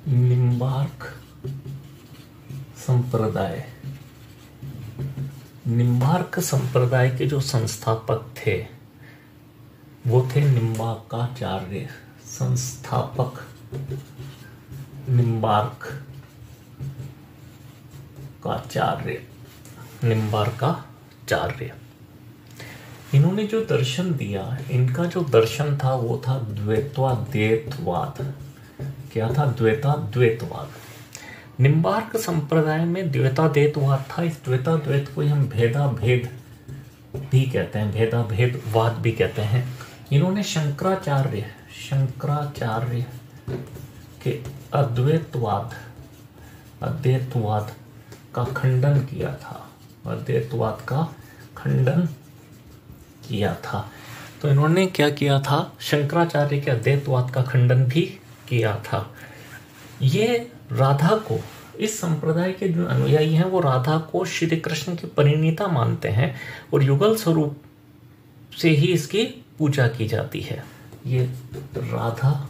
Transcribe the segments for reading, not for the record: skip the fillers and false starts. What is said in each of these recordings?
निम्बार्क संप्रदाय। निम्बार्क संप्रदाय के जो संस्थापक थे वो थे निम्बार्काचार्य। संस्थापक निम्बार्काचार्य। इन्होंने जो दर्शन दिया, इनका जो दर्शन था वो था द्वैतवाद। क्या था? द्वैतवाद। निम्बार्क संप्रदाय में द्वैतवाद था। इस द्वैतवाद को हम भेदाभेद भी कहते हैं, भेदाभेदवाद भी कहते हैं। इन्होंने शंकराचार्य के अद्वैतवाद का खंडन किया था। तो इन्होंने क्या किया था? शंकराचार्य के अद्वैतवाद का खंडन भी किया था। ये राधा को, इस संप्रदाय के जो अनुयायी हैं वो राधा को श्री कृष्ण की परिणीता मानते हैं और युगल स्वरूप से ही इसकी पूजा की जाती है। ये राधा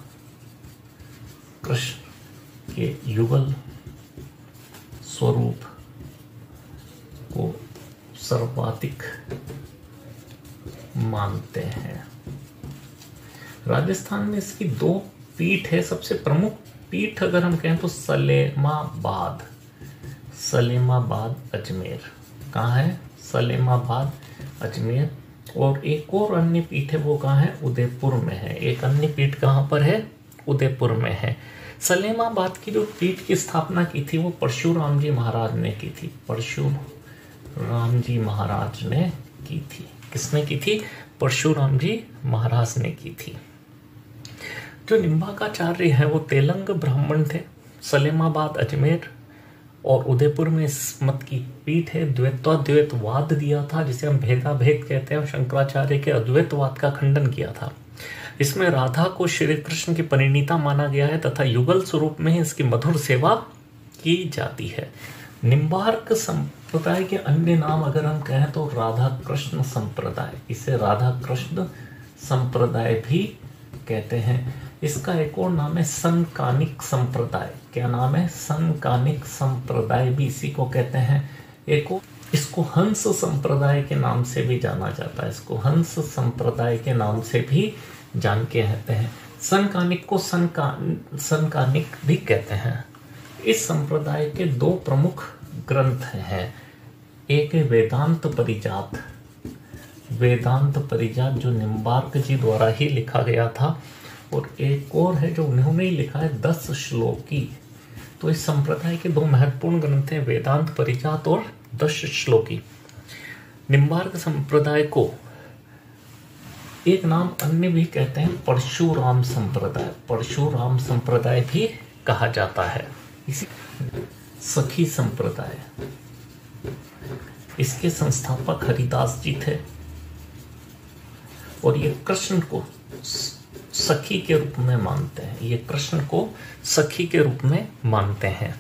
कृष्ण के युगल स्वरूप को सर्वाधिक मानते हैं। राजस्थान में इसकी दो पीठ है। सबसे प्रमुख पीठ अगर हम कहें तो सलेमाबाद अजमेर। कहाँ है? सलेमाबाद अजमेर। और एक और अन्य पीठ है, वो कहाँ है? उदयपुर में है। एक अन्य पीठ कहाँ पर है? उदयपुर में है। सलेमाबाद की जो पीठ की स्थापना की थी वो परशुराम जी महाराज ने की थी। परशुराम जी महाराज ने की थी। किसने की थी? परशुराम जी महाराज ने की थी। जो निम्बार्काचार्य है वो तेलंग ब्राह्मण थे। सलेमाबाद अजमेर और उदयपुर में इस मत की पीठ है। द्वैतवाद दिया था जिसे हम भेदाभेद कहते हैं। शंकराचार्य के अद्वैतवाद का खंडन किया था। इसमें राधा को श्री कृष्ण की परिणीता माना गया है तथा युगल स्वरूप में इसकी मधुर सेवा की जाती है। निम्बार्क संप्रदाय के अन्य नाम अगर हम कहें तो राधा कृष्ण संप्रदाय, इसे राधा कृष्ण संप्रदाय भी कहते हैं। इसका एक और नाम है समकालिक संप्रदाय। क्या नाम है? समकालिक संप्रदाय भी इसी को कहते हैं। एक और इसको हंस संप्रदाय के नाम से भी जाना जाता है। इसको हंस संप्रदाय के नाम से भी जान के कहते हैं। समकालिक को समकालिक भी कहते हैं। इस संप्रदाय के दो प्रमुख ग्रंथ हैं। एक है वेदांत परिजात जो निम्बार्क जी द्वारा ही लिखा गया था, और एक और है जो उन्होंने ही लिखा है 10 श्लोकी। तो इस संप्रदाय के दो महत्वपूर्ण ग्रंथ हैं, वेदांत परिजात और 10 श्लोकी। निम्बार्क संप्रदाय को एक नाम अन्य भी कहते हैं, परशुराम संप्रदाय भी कहा जाता है। इसी सखी संप्रदाय, इसके संस्थापक हरिदास जी थे और ये कृष्ण को सखी के रूप में मानते हैं।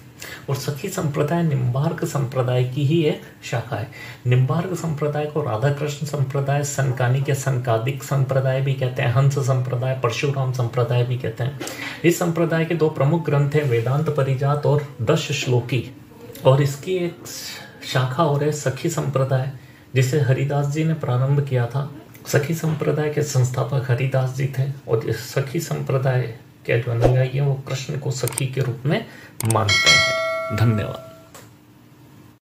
और सखी संप्रदाय निम्बार्क संप्रदाय की ही एक शाखा है। निम्बार्क संप्रदाय को राधा कृष्ण संप्रदाय, सनकानिक या संकादिक संप्रदाय भी कहते हैं, हंस संप्रदाय, परशुराम संप्रदाय भी कहते हैं। इस संप्रदाय के दो प्रमुख ग्रंथ हैं, वेदांत परिजात और 10 श्लोकी। और इसकी एक शाखा और है सखी संप्रदाय, जिसे हरिदास जी ने प्रारंभ किया था। सखी संप्रदाय के संस्थापक हरिदास जी थे और इस सखी संप्रदाय के जो अनुयायी हैं वो कृष्ण को सखी के रूप में मानते हैं। धन्यवाद।